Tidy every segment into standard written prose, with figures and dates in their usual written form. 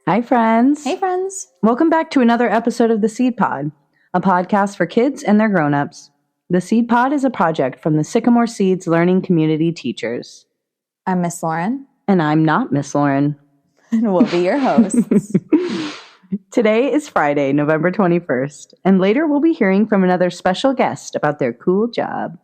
Hi, friends. Hey, friends. Welcome back to another episode of The Seed Pod, a podcast for kids and their grown-ups. The Seed Pod is a project from the Sycamore Seeds Learning Community teachers. I'm Miss Lauren. And I'm not Miss Lauren. And we'll be your hosts. Today is Friday, November 21st, and later we'll be hearing from another special guest about their cool job.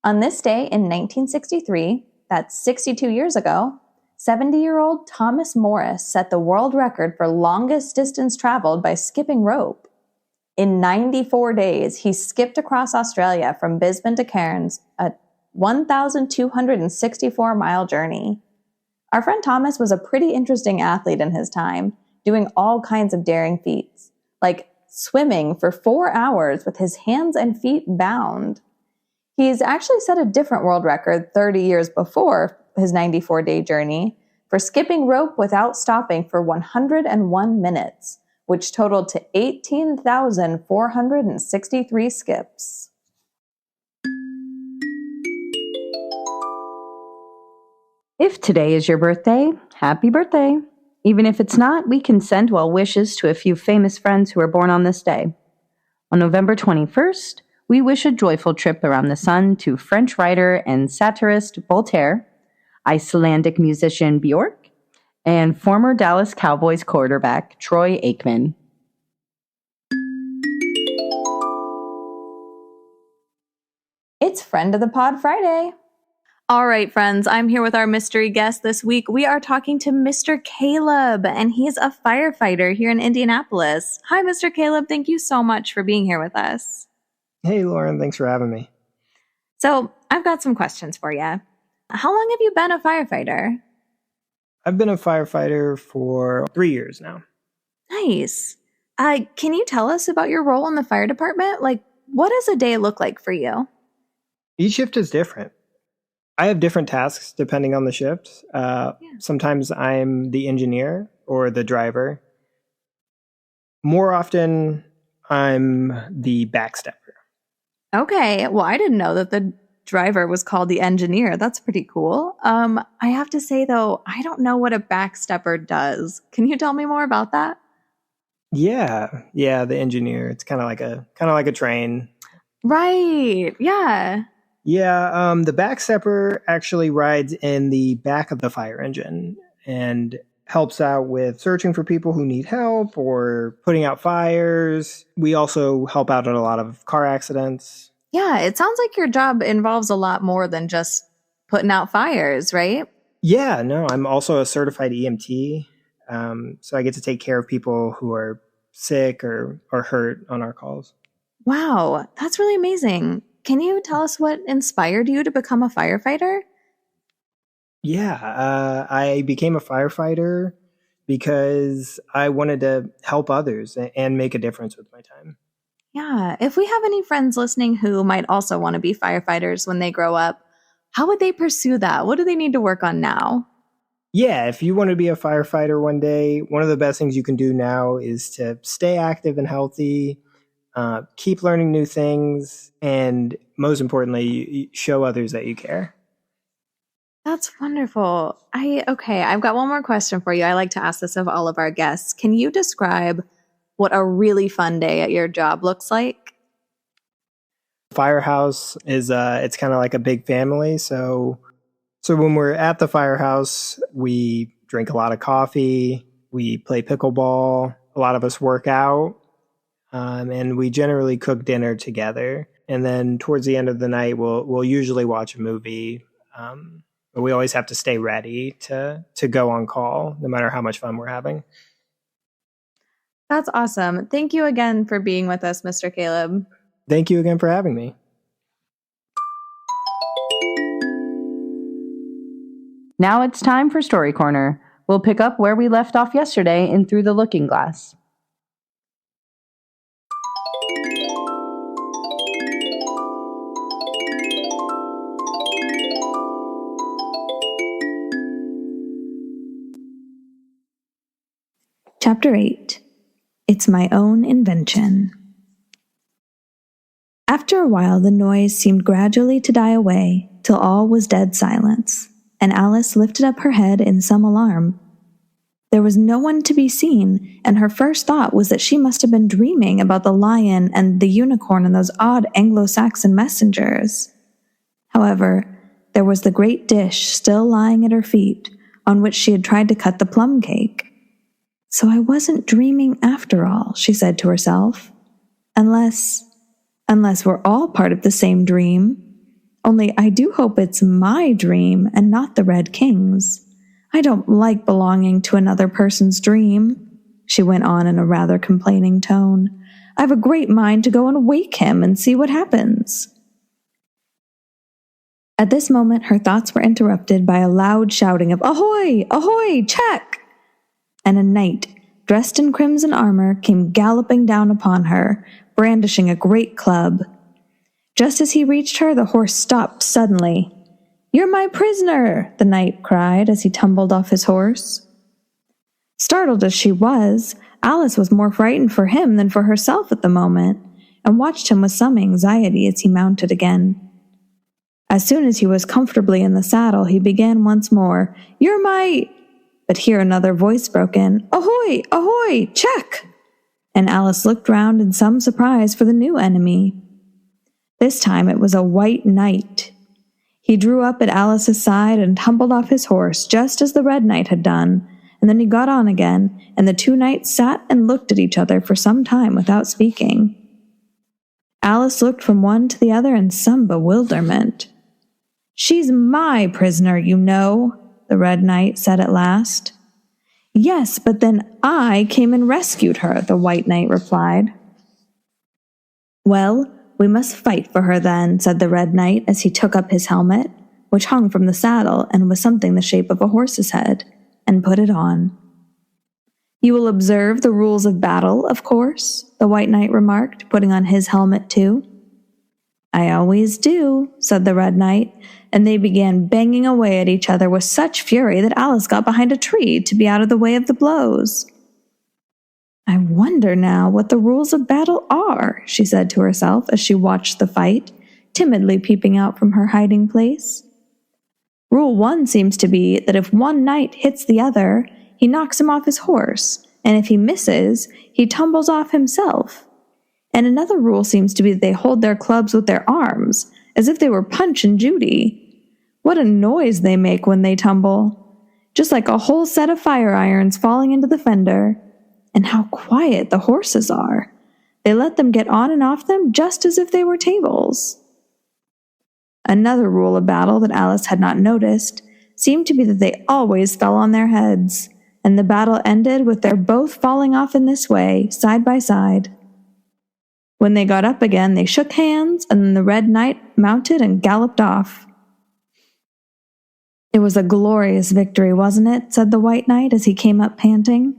On this day in 1963, that's 62 years ago, 70-year-old Thomas Morris set the world record for longest distance traveled by skipping rope. In 94 days, he skipped across Australia from Brisbane to Cairns, a 1,264-mile journey. Our friend Thomas was a pretty interesting athlete in his time, doing all kinds of daring feats, like swimming for 4 hours with his hands and feet bound. He's actually set a different world record 30 years before his 94-day journey for skipping rope without stopping for 101 minutes, which totaled to 18,463 skips. If today is your birthday, happy birthday. Even if it's not, we can send well wishes to a few famous friends who are born on this day. On November 21st, we wish a joyful trip around the sun to French writer and satirist Voltaire, Icelandic musician Björk, and former Dallas Cowboys quarterback Troy Aikman. It's Friend of the Pod Friday. All right, friends, I'm here with our mystery guest this week. We are talking to Mr. Caleb, and he's a firefighter here in Indianapolis. Hi, Mr. Caleb. Thank you so much for being here with us. Hey, Lauren. Thanks for having me. So I've got some questions for you. How long have you been a firefighter? I've been a firefighter for 3 years now. Nice. Can you tell us about your role in the fire department? Like, what does a day look like for you? Each shift is different. I have different tasks depending on the shift. Sometimes I'm the engineer or the driver. More often, I'm the backstepper. Okay. Well, I didn't know that the driver was called the engineer. That's pretty cool. I have to say, though, I don't know what a backstepper does. Can you tell me more about that? Yeah, the engineer. It's kind of like a train. Right. Yeah. Yeah, the backstepper actually rides in the back of the fire engine and helps out with searching for people who need help or putting out fires. We also help out in a lot of car accidents. Yeah, it sounds like your job involves a lot more than just putting out fires, right? Yeah, no, I'm also a certified EMT. So I get to take care of people who are sick or hurt on our calls. Wow, that's really amazing. Can you tell us what inspired you to become a firefighter? Yeah, I became a firefighter because I wanted to help others and make a difference with my time. Yeah, if we have any friends listening who might also want to be firefighters when they grow up, how would they pursue that? What do they need to work on now? Yeah, if you want to be a firefighter one day, one of the best things you can do now is to stay active and healthy, keep learning new things, and most importantly, show others that you care. That's wonderful. I've got one more question for you. I like to ask this of all of our guests. Can you describe what a really fun day at your job looks like? Firehouse is it's kind of like a big family. So when we're at the firehouse, we drink a lot of coffee, we play pickleball, a lot of us work out, and we generally cook dinner together. And then towards the end of the night, we'll usually watch a movie. But we always have to stay ready to go on call, no matter how much fun we're having. That's awesome. Thank you again for being with us, Mr. Caleb. Thank you again for having me. Now it's time for Story Corner. We'll pick up where we left off yesterday in Through the Looking Glass. Chapter 8. It's My Own Invention. After a while, the noise seemed gradually to die away, till all was dead silence, and Alice lifted up her head in some alarm. There was no one to be seen, and her first thought was that she must have been dreaming about the lion and the unicorn and those odd Anglo-Saxon messengers. However, there was the great dish still lying at her feet, on which she had tried to cut the plum cake. So I wasn't dreaming after all, she said to herself. Unless we're all part of the same dream. Only I do hope it's my dream and not the Red King's. I don't like belonging to another person's dream, she went on in a rather complaining tone. I've a great mind to go and wake him and see what happens. At this moment, her thoughts were interrupted by a loud shouting of, "Ahoy! Ahoy! Check!" And a knight, dressed in crimson armor, came galloping down upon her, brandishing a great club. Just as he reached her, the horse stopped suddenly. "You're my prisoner!" the knight cried as he tumbled off his horse. Startled as she was, Alice was more frightened for him than for herself at the moment, and watched him with some anxiety as he mounted again. As soon as he was comfortably in the saddle, he began once more, "You're my—" But here another voice broke in, "Ahoy! Ahoy! Check!" And Alice looked round in some surprise for the new enemy. This time it was a white knight. He drew up at Alice's side and tumbled off his horse, just as the Red Knight had done, and then he got on again, and the two knights sat and looked at each other for some time without speaking. Alice looked from one to the other in some bewilderment. "She's my prisoner, you know," the Red Knight said at last. "Yes, but then I came and rescued her," the White Knight replied. "Well, we must fight for her then," said the Red Knight as he took up his helmet, which hung from the saddle and was something the shape of a horse's head, and put it on. "You will observe the rules of battle, of course," the White Knight remarked, putting on his helmet too. "I always do," said the Red Knight, and they began banging away at each other with such fury that Alice got behind a tree to be out of the way of the blows. "I wonder now what the rules of battle are," she said to herself as she watched the fight, timidly peeping out from her hiding place. "Rule 1 seems to be that if one knight hits the other, he knocks him off his horse, and if he misses, he tumbles off himself. And another rule seems to be that they hold their clubs with their arms, as if they were Punch and Judy. What a noise they make when they tumble, just like a whole set of fire irons falling into the fender. And how quiet the horses are. They let them get on and off them just as if they were tables." Another rule of battle that Alice had not noticed seemed to be that they always fell on their heads, and the battle ended with their both falling off in this way, side by side. When they got up again, they shook hands, and then the Red Knight mounted and galloped off. "It was a glorious victory, wasn't it?" said the White Knight as he came up panting.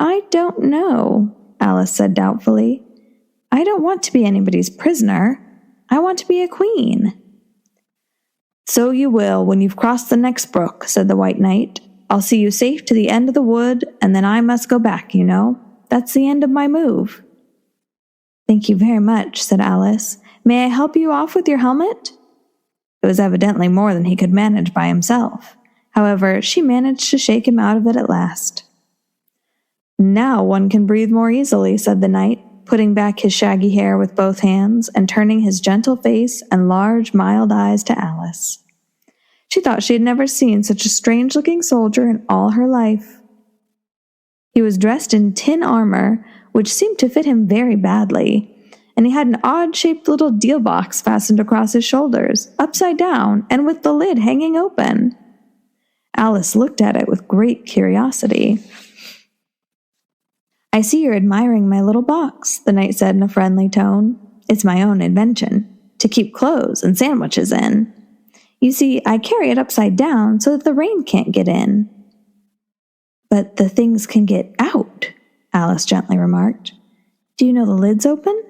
"I don't know," Alice said doubtfully. "I don't want to be anybody's prisoner. I want to be a queen." "So you will when you've crossed the next brook," said the White Knight. "I'll see you safe to the end of the wood, and then I must go back, you know. That's the end of my move." "Thank you very much," said Alice. "May I help you off with your helmet?" It was evidently more than he could manage by himself. However, she managed to shake him out of it at last. "Now one can breathe more easily," said the knight, putting back his shaggy hair with both hands and turning his gentle face and large, mild eyes to Alice. She thought she had never seen such a strange-looking soldier in all her life. He was dressed in tin armor, which seemed to fit him very badly, and he had an odd-shaped little deal box fastened across his shoulders, upside down, and with the lid hanging open. Alice looked at it with great curiosity. "I see you're admiring my little box," the knight said in a friendly tone. "It's my own invention, to keep clothes and sandwiches in. You see, I carry it upside down so that the rain can't get in." "But the things can get out," Alice gently remarked. "Do you know the lid's open?"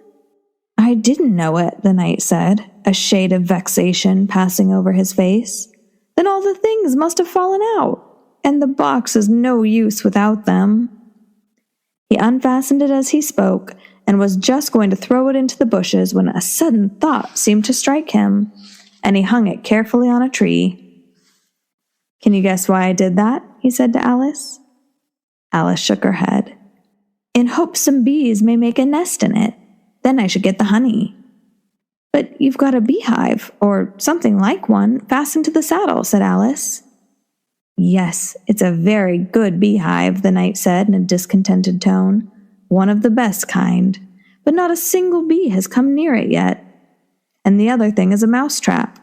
"I didn't know it," the knight said, a shade of vexation passing over his face. "Then all the things must have fallen out, and the box is no use without them." He unfastened it as he spoke, and was just going to throw it into the bushes when a sudden thought seemed to strike him, and he hung it carefully on a tree. "Can you guess why I did that?" he said to Alice. Alice shook her head. "In hopes some bees may make a nest in it. Then I should get the honey." "But you've got a beehive, or something like one, fastened to the saddle," said Alice. "Yes, it's a very good beehive," the knight said in a discontented tone. "One of the best kind, but not a single bee has come near it yet. And the other thing is a mouse trap.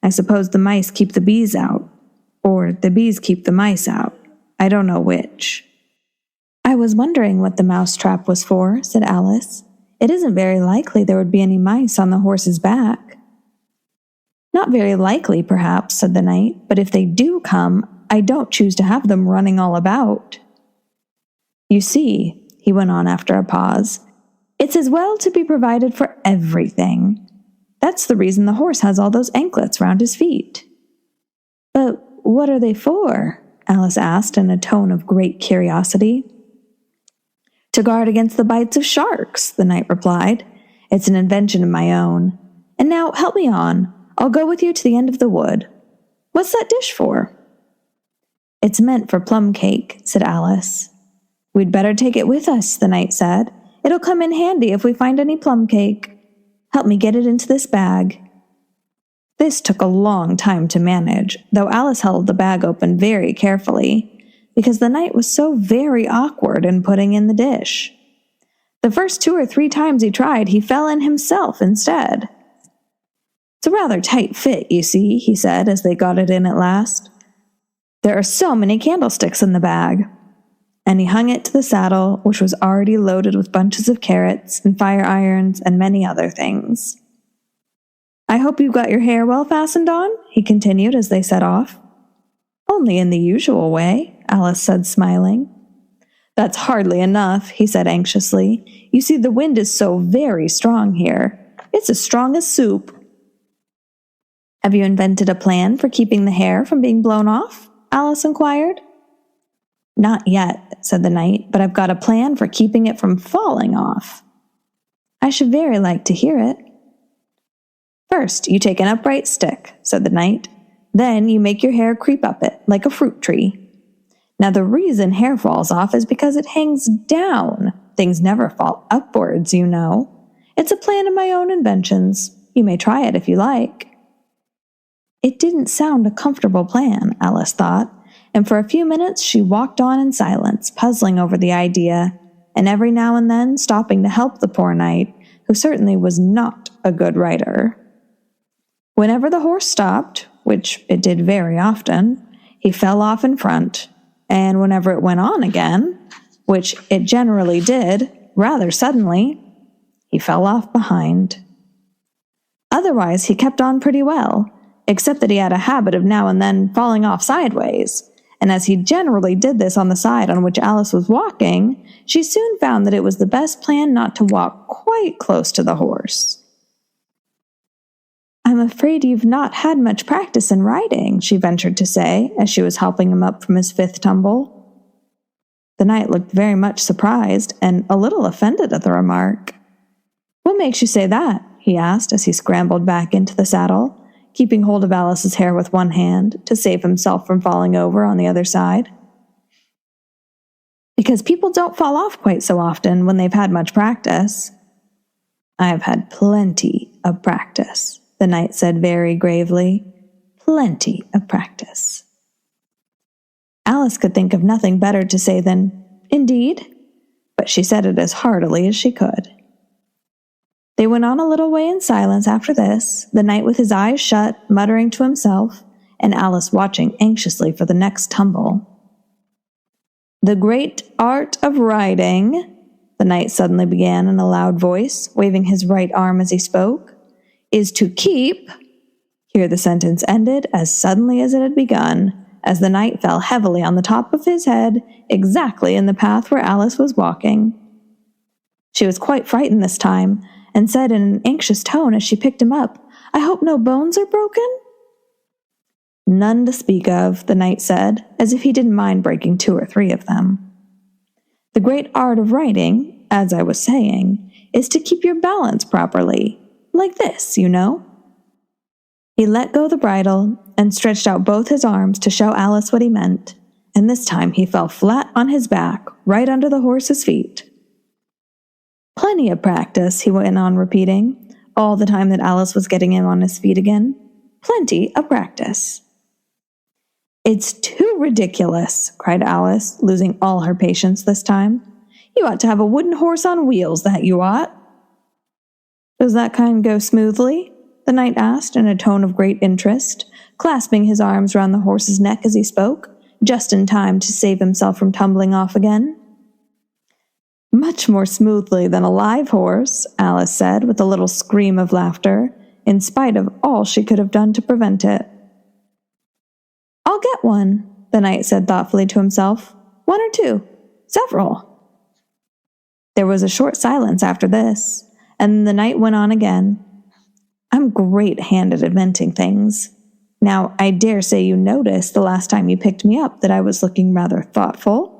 I suppose the mice keep the bees out, or the bees keep the mice out. I don't know which." "I was wondering what the mouse trap was for," said Alice. "It isn't very likely there would be any mice on the horse's back." "Not very likely, perhaps," said the knight, "but if they do come, I don't choose to have them running all about. You see," he went on after a pause, "it's as well to be provided for everything. That's the reason the horse has all those anklets round his feet." "But what are they for?" Alice asked in a tone of great curiosity. "To guard against the bites of sharks," the knight replied. "It's an invention of my own. And now help me on. I'll go with you to the end of the wood. What's that dish for?" "It's meant for plum cake," said Alice. "We'd better take it with us," the knight said. "It'll come in handy if we find any plum cake. Help me get it into this bag." This took a long time to manage, though Alice held the bag open very carefully, because the knight was so very awkward in putting in the dish. The first 2 or 3 times he tried, he fell in himself instead. "It's a rather tight fit, you see," he said as they got it in at last. "There are so many candlesticks in the bag." And he hung it to the saddle, which was already loaded with bunches of carrots and fire irons and many other things. "I hope you've got your hair well fastened on?" he continued as they set off. "Only in the usual way," Alice said, smiling. "That's hardly enough," he said anxiously. "You see, the wind is so very strong here. It's as strong as soup." "Have you invented a plan for keeping the hair from being blown off?" Alice inquired. "Not yet," said the knight, "but I've got a plan for keeping it from falling off." "I should very like to hear it." "First, you take an upright stick," said the knight. "Then you make your hair creep up it, like a fruit tree. Now the reason hair falls off is because it hangs down. Things never fall upwards, you know. It's a plan of my own inventions. You may try it if you like." It didn't sound a comfortable plan, Alice thought, and for a few minutes she walked on in silence, puzzling over the idea, and every now and then stopping to help the poor knight, who certainly was not a good rider. Whenever the horse stopped, which it did very often, he fell off in front, and whenever it went on again, which it generally did, rather suddenly, he fell off behind. Otherwise he kept on pretty well, except that he had a habit of now and then falling off sideways, and as he generally did this on the side on which Alice was walking, she soon found that it was the best plan not to walk quite close to the horse. "I'm afraid you've not had much practice in riding," she ventured to say, as she was helping him up from his 5th tumble. The knight looked very much surprised and a little offended at the remark. "What makes you say that?" he asked as he scrambled back into the saddle, keeping hold of Alice's hair with one hand to save himself from falling over on the other side. "Because people don't fall off quite so often when they've had much practice." "I have had plenty of practice," the knight said very gravely. "Plenty of practice." Alice could think of nothing better to say than, "Indeed?" but she said it as heartily as she could. They went on a little way in silence after this, the knight with his eyes shut, muttering to himself, and Alice watching anxiously for the next tumble. "The great art of riding," the knight suddenly began in a loud voice, waving his right arm as he spoke, "is to keep—" Here the sentence ended as suddenly as it had begun, as the knight fell heavily on the top of his head, exactly in the path where Alice was walking. She was quite frightened this time, and said in an anxious tone as she picked him up, "I hope no bones are broken?" "None to speak of," the knight said, as if he didn't mind breaking 2 or 3 of them. "The great art of riding, as I was saying, is to keep your balance properly. Like this, you know." He let go the bridle and stretched out both his arms to show Alice what he meant, and this time he fell flat on his back, right under the horse's feet. "Plenty of practice," he went on repeating, all the time that Alice was getting him on his feet again. "Plenty of practice." "It's too ridiculous," cried Alice, losing all her patience this time. "You ought to have a wooden horse on wheels, that you ought." "Does that kind go smoothly?" the knight asked in a tone of great interest, clasping his arms round the horse's neck as he spoke, just in time to save himself from tumbling off again. "Much more smoothly than a live horse," Alice said with a little scream of laughter, in spite of all she could have done to prevent it. "I'll get one," the knight said thoughtfully to himself. "1 or 2. Several." There was a short silence after this, and the knight went on again. "I'm great-handed at inventing things. Now, I dare say you noticed the last time you picked me up that I was looking rather thoughtful."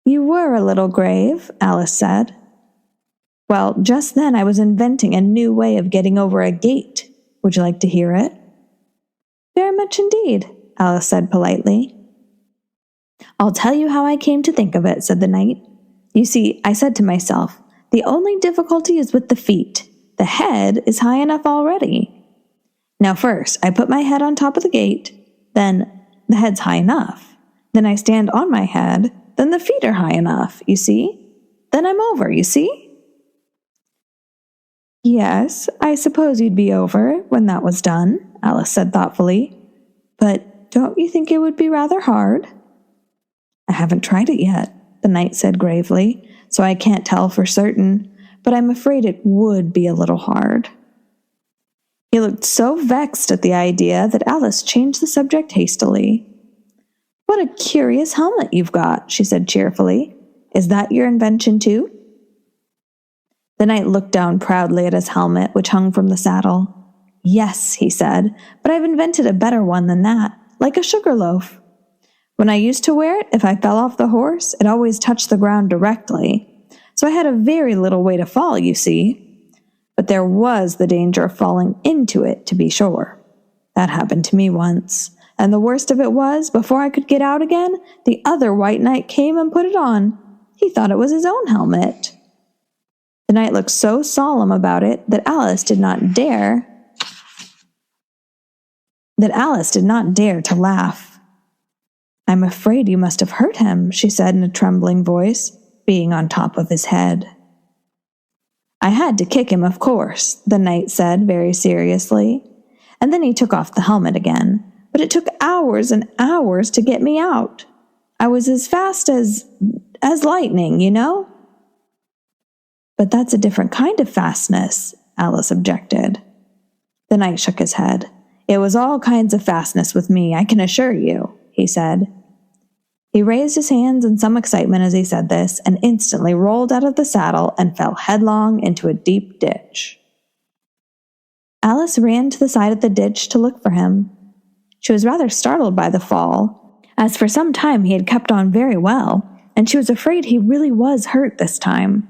"You were a little grave," Alice said. "Well, just then I was inventing a new way of getting over a gate. Would you like to hear it?" "Very much indeed," Alice said politely. "I'll tell you how I came to think of it," said the knight. "You see, I said to myself, the only difficulty is with the feet. The head is high enough already. Now first, I put my head on top of the gate, then the head's high enough. Then I stand on my head, then the feet are high enough, you see? Then I'm over, you see?" "Yes, I suppose you'd be over when that was done," Alice said thoughtfully. "But don't you think it would be rather hard?" "I haven't tried it yet," the knight said gravely, "so I can't tell for certain, but I'm afraid it would be a little hard." He looked so vexed at the idea that Alice changed the subject hastily. "What a curious helmet you've got," she said cheerfully. "Is that your invention too?" The knight looked down proudly at his helmet, which hung from the saddle. "Yes," he said, "but I've invented a better one than that, like a sugar loaf. When I used to wear it, if I fell off the horse, it always touched the ground directly. So I had a very little way to fall, you see. But there was the danger of falling into it, to be sure. That happened to me once. And the worst of it was, before I could get out again, the other white knight came and put it on. He thought it was his own helmet." The knight looked so solemn about it that Alice did not dare to laugh. "I'm afraid you must have hurt him," she said in a trembling voice, "being on top of his head." "I had to kick him, of course," the knight said very seriously, and then he took off the helmet again. "But it took hours and hours to get me out. I was as fast as lightning, you know." "But that's a different kind of fastness," Alice objected. The knight shook his head. "It was all kinds of fastness with me, I can assure you," he said. He raised his hands in some excitement as he said this, and instantly rolled out of the saddle and fell headlong into a deep ditch. Alice ran to the side of the ditch to look for him. She was rather startled by the fall, as for some time he had kept on very well, and she was afraid he really was hurt this time.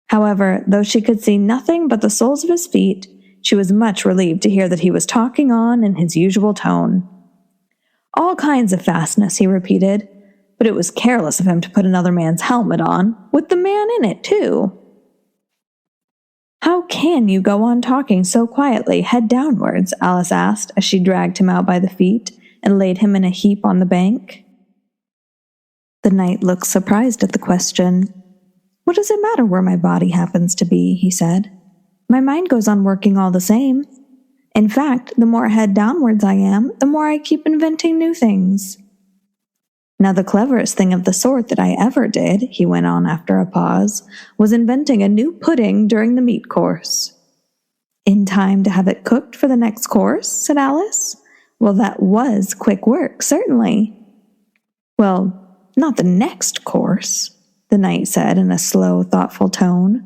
However, though she could see nothing but the soles of his feet, she was much relieved to hear that he was talking on in his usual tone. "All kinds of fastness," he repeated, "but it was careless of him to put another man's helmet on, with the man in it, too." "How can you go on talking so quietly, head downwards?" Alice asked as she dragged him out by the feet and laid him in a heap on the bank. The knight looked surprised at the question. What does it matter where my body happens to be, he said. My mind goes on working all the same. In fact, the more head downwards I am, the more I keep inventing new things. Now the cleverest thing of the sort that I ever did, he went on after a pause, was inventing a new pudding during the meat course. In time to have it cooked for the next course, said Alice. Well, that was quick work, certainly. Well, not the next course, the knight said in a slow, thoughtful tone.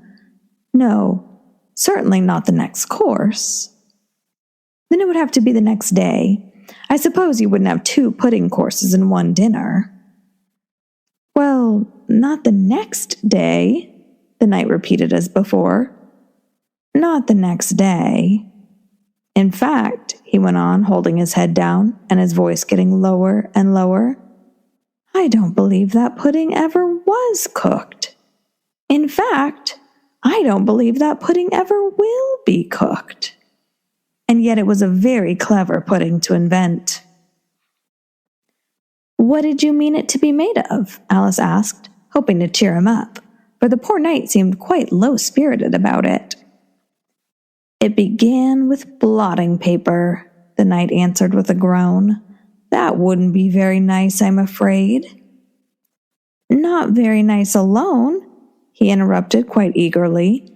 No, certainly not the next course. Then it would have to be the next day. I suppose you wouldn't have 2 pudding courses in one dinner. Well, not the next day, the knight repeated as before. Not the next day. In fact, he went on, holding his head down and his voice getting lower and lower, I don't believe that pudding ever was cooked. In fact, I don't believe that pudding ever will be cooked. And yet it was a very clever pudding to invent. What did you mean it to be made of? Alice asked, hoping to cheer him up, for the poor knight seemed quite low-spirited about it. It began with blotting paper, the knight answered with a groan. That wouldn't be very nice, I'm afraid. Not very nice alone, he interrupted quite eagerly.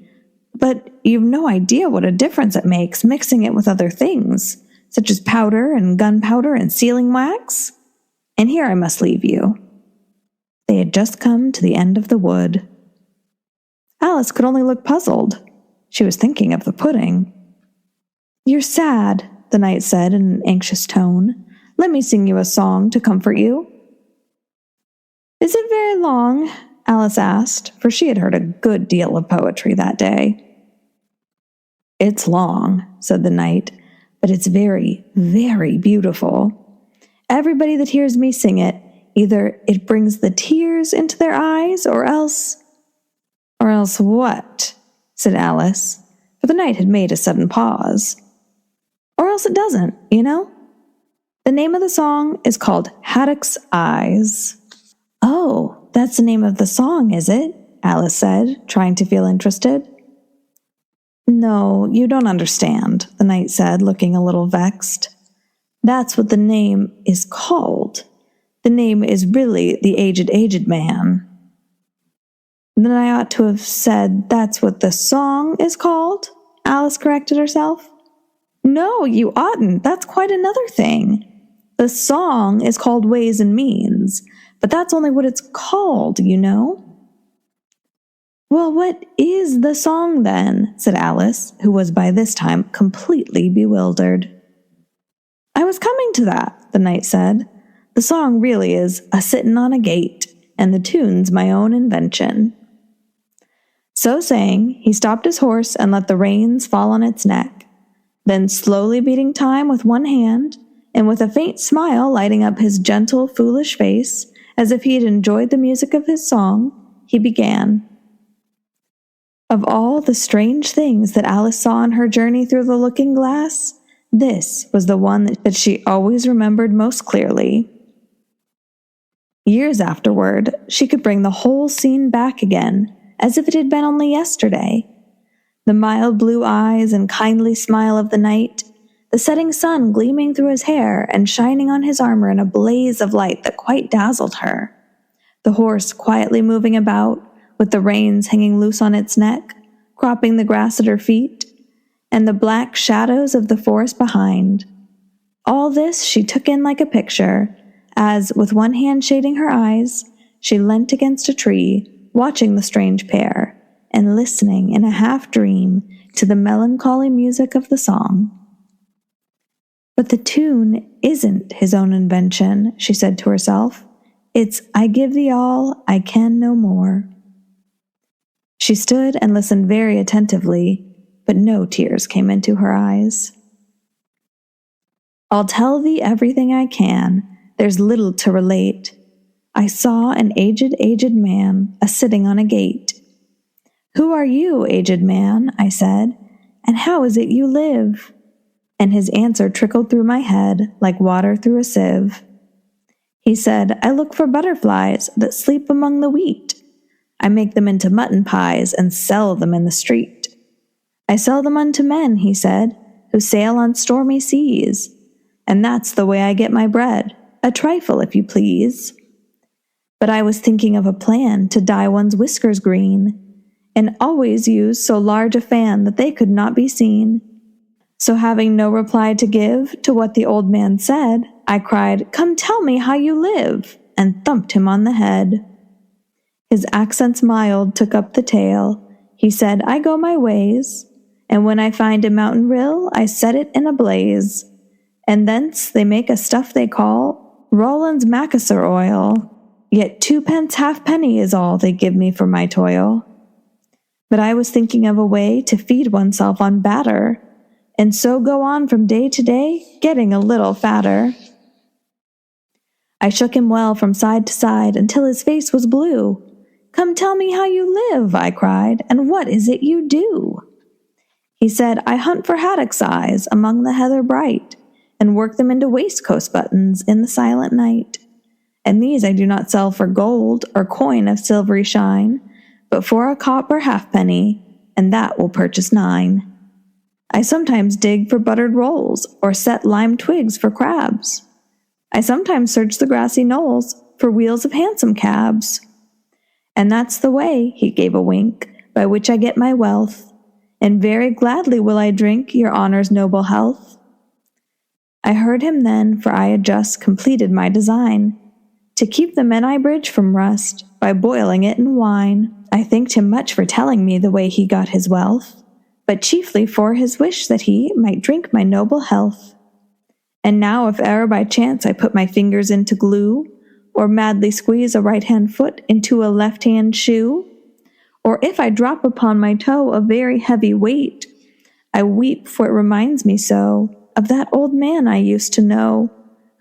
But you've no idea what a difference it makes mixing it with other things, such as powder and gunpowder and sealing wax. And here I must leave you. They had just come to the end of the wood. Alice could only look puzzled. She was thinking of the pudding. You're sad, the knight said in an anxious tone. Let me sing you a song to comfort you. Is it very long? Alice asked, for she had heard a good deal of poetry that day. It's long, said the knight, but it's very, very beautiful. Everybody that hears me sing it, either it brings the tears into their eyes, or else what? Said Alice, for the knight had made a sudden pause. Or else it doesn't, you know? The name of the song is called Haddock's Eyes. Oh, that's the name of the song, is it? Alice said, trying to feel interested. No, you don't understand, the knight said, looking a little vexed. That's what the name is called. The name is really The Aged Man. Then I ought to have said that's what the song is called, Alice corrected herself. No, you oughtn't. That's quite another thing. The song is called Ways and Means, but that's only what it's called, you know. Well, what is the song then? Said Alice, who was by this time completely bewildered. I was coming to that, the knight said. The song really is A Sittin' on a Gate, and the tune's my own invention. So saying, he stopped his horse and let the reins fall on its neck. Then, slowly beating time with one hand, and with a faint smile lighting up his gentle, foolish face, as if he had enjoyed the music of his song, he began. Of all the strange things that Alice saw on her journey through the looking-glass, this was the one that she always remembered most clearly. Years afterward, she could bring the whole scene back again, as if it had been only yesterday. The mild blue eyes and kindly smile of the knight, the setting sun gleaming through his hair and shining on his armor in a blaze of light that quite dazzled her, the horse quietly moving about, with the reins hanging loose on its neck, cropping the grass at her feet, and the black shadows of the forest behind. All this she took in like a picture, as, with one hand shading her eyes, she leant against a tree, watching the strange pair, and listening in a half-dream to the melancholy music of the song. But the tune isn't his own invention, she said to herself. It's I give thee all, I can no more. She stood and listened very attentively, but no tears came into her eyes. I'll tell thee everything I can, there's little to relate. I saw an aged man a-sitting on a gate. Who are you, aged man? I said, and how is it you live? And his answer trickled through my head like water through a sieve. He said, I look for butterflies that sleep among the wheat. I make them into mutton pies and sell them in the street. I sell them unto men, he said, who sail on stormy seas. And that's the way I get my bread, a trifle, if you please. But I was thinking of a plan to dye one's whiskers green, and always use so large a fan that they could not be seen. So having no reply to give to what the old man said, I cried, "Come tell me how you live," and thumped him on the head. His accents mild took up the tale. He said, "I go my ways, and when I find a mountain rill, I set it in a blaze, and thence they make a stuff they call Rowland's Macassar oil. Yet 2 pence halfpenny is all they give me for my toil." But I was thinking of a way to feed oneself on batter, and so go on from day to day, getting a little fatter. I shook him well from side to side until his face was blue. "Come tell me how you live," I cried, "and what is it you do?" He said, "I hunt for haddocks' eyes among the heather bright, and work them into waistcoat buttons in the silent night. And these I do not sell for gold or coin of silvery shine, but for a copper halfpenny, and that will purchase 9. I sometimes dig for buttered rolls, or set lime twigs for crabs. I sometimes search the grassy knolls for wheels of hansom cabs. And that's the way," he gave a wink, "by which I get my wealth, and very gladly will I drink your honor's noble health." I heard him then, for I had just completed my design, to keep the Menai Bridge from rust, by boiling it in wine. I thanked him much for telling me the way he got his wealth, but chiefly for his wish that he might drink my noble health. And now if e'er by chance I put my fingers into glue, or madly squeeze a right-hand foot into a left-hand shoe, or if I drop upon my toe a very heavy weight, I weep, for it reminds me so of that old man I used to know,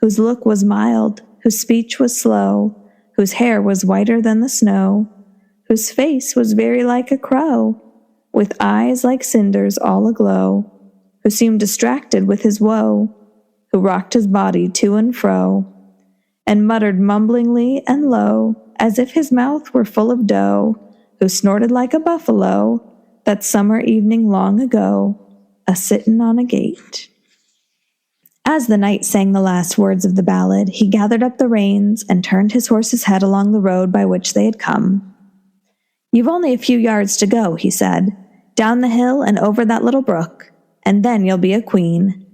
whose look was mild, whose speech was slow, whose hair was whiter than the snow, whose face was very like a crow, with eyes like cinders all aglow, who seemed distracted with his woe, who rocked his body to and fro, and muttered mumblingly and low, as if his mouth were full of dough, who snorted like a buffalo, that summer evening long ago, a-sittin' on a gate. As the knight sang the last words of the ballad, he gathered up the reins and turned his horse's head along the road by which they had come. "You've only a few yards to go," he said, "down the hill and over that little brook, and then you'll be a queen.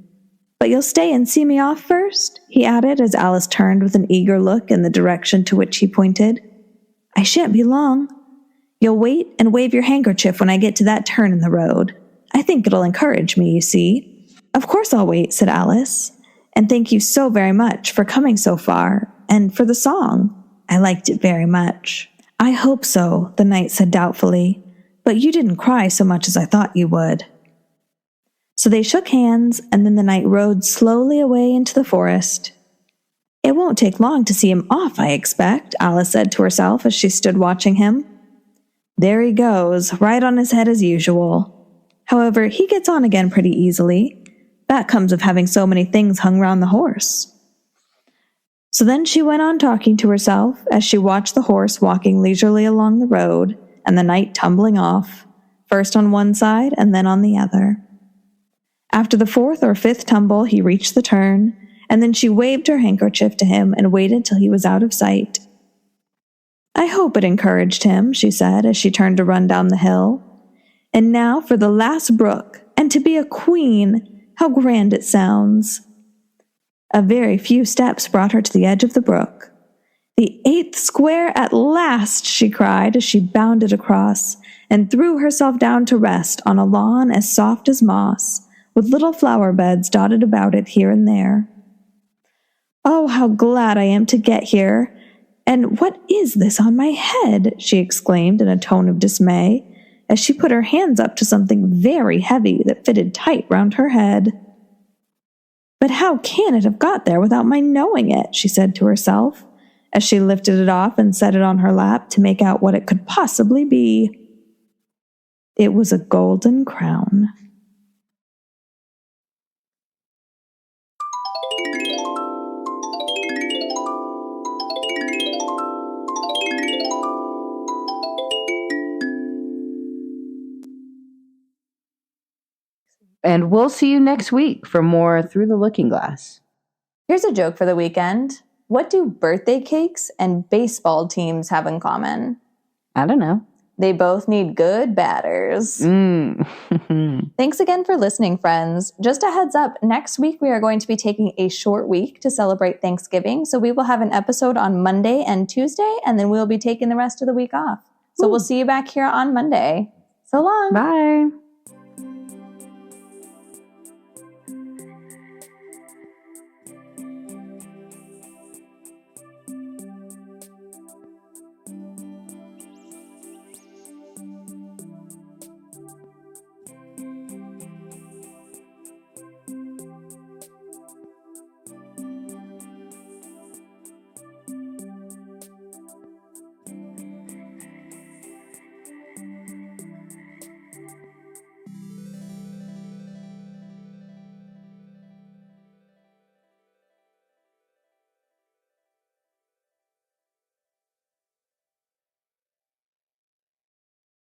But you'll stay and see me off first?" he added, as Alice turned with an eager look in the direction to which he pointed. "I shan't be long. You'll wait and wave your handkerchief when I get to that turn in the road. I think it'll encourage me, you see." "Of course I'll wait," said Alice, "and thank you so very much for coming so far, and for the song. I liked it very much." "I hope so," the knight said doubtfully, "but you didn't cry so much as I thought you would." So they shook hands, and then the knight rode slowly away into the forest. "It won't take long to see him off, I expect," Alice said to herself as she stood watching him. "There he goes, right on his head as usual. However, he gets on again pretty easily. That comes of having so many things hung round the horse." So then she went on talking to herself as she watched the horse walking leisurely along the road, and the knight tumbling off, first on one side and then on the other. After the 4th or 5th tumble, he reached the turn, and then she waved her handkerchief to him and waited till he was out of sight. "I hope it encouraged him," she said as she turned to run down the hill. "And now for the last brook, and to be a queen! How grand it sounds!" A very few steps brought her to the edge of the brook. "The 8th square at last!" she cried as she bounded across, and threw herself down to rest on a lawn as soft as moss, with little flower beds dotted about it here and there. "Oh, how glad I am to get here! And what is this on my head?" she exclaimed in a tone of dismay, as she put her hands up to something very heavy that fitted tight round her head. "But how can it have got there without my knowing it?" she said to herself, as she lifted it off and set it on her lap to make out what it could possibly be. It was a golden crown. And we'll see you next week for more Through the Looking Glass. Here's a joke for the weekend. What do birthday cakes and baseball teams have in common? I don't know. They both need good batters. Thanks again for listening, friends. Just a heads up, next week we are going to be taking a short week to celebrate Thanksgiving. So we will have an episode on Monday and Tuesday, and then we'll be taking the rest of the week off. So we'll see you back here on Monday. So long. Bye.